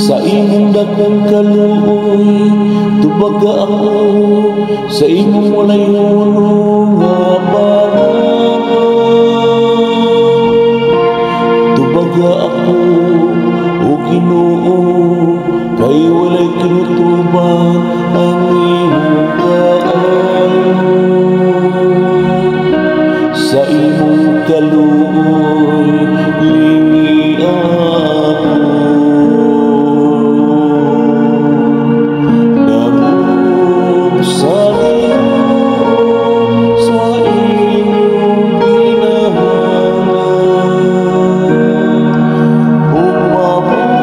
Sa imong dakong kaluoy tubaga ako, sa imong walay huno nga panahon. Tubaga ako o Ginoo, kay walay kinutuban ang imong kaayo. Sa imong kaluoy lingi ako, dangog sa imong ginahanglan, ug mabuhi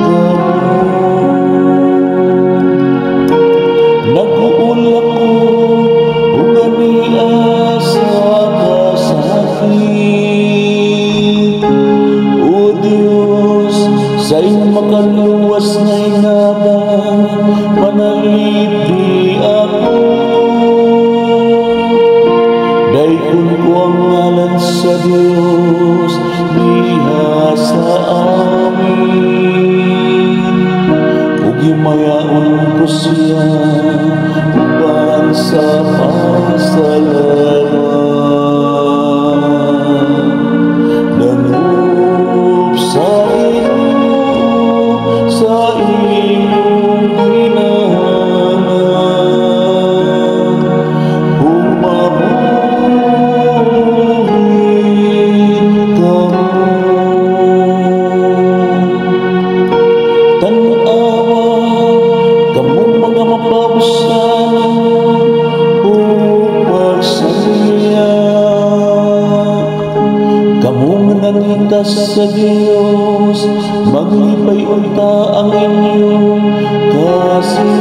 kamo. Nag-uulak ko ug ania sa kasakit, o Dios, sa iyong makaluwas na inabang, manalipdi ako. Daikon ko ang ngalan sa Dios diha sa amin, ug himayaon ko siya uban sa pasalamat. Dangog sa imong ginahanglan, ug mabuhi kamo. Tan-awa kamong mga mapabusan o pagsaya, kamong nangitas sa Dios, maglipay unta ang inyong kasing-kasing.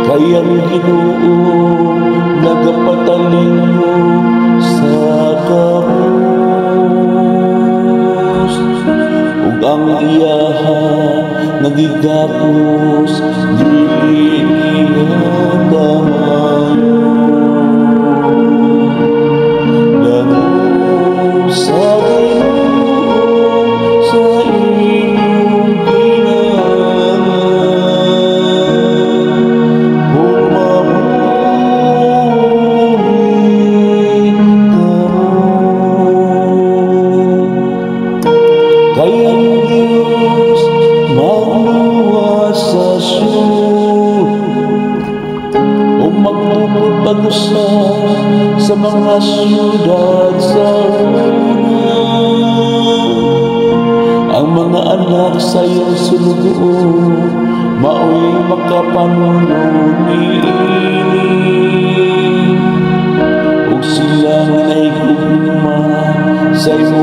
Kay ang Ginoo nagapatalinyo sa kabus, ug ang iyaha nagigapos dili niya tamayo. Dangog sa Ginoo sa inyong ginahanglan, ug mabuhi kamo. Kay ang Dios magluwas sa syud, o magtugod pag-usab sa mga syudad sa una. Ang mga anak sa iyong sulugoon mao'y makapanunong niini, ug sila nga naigugma sa iyong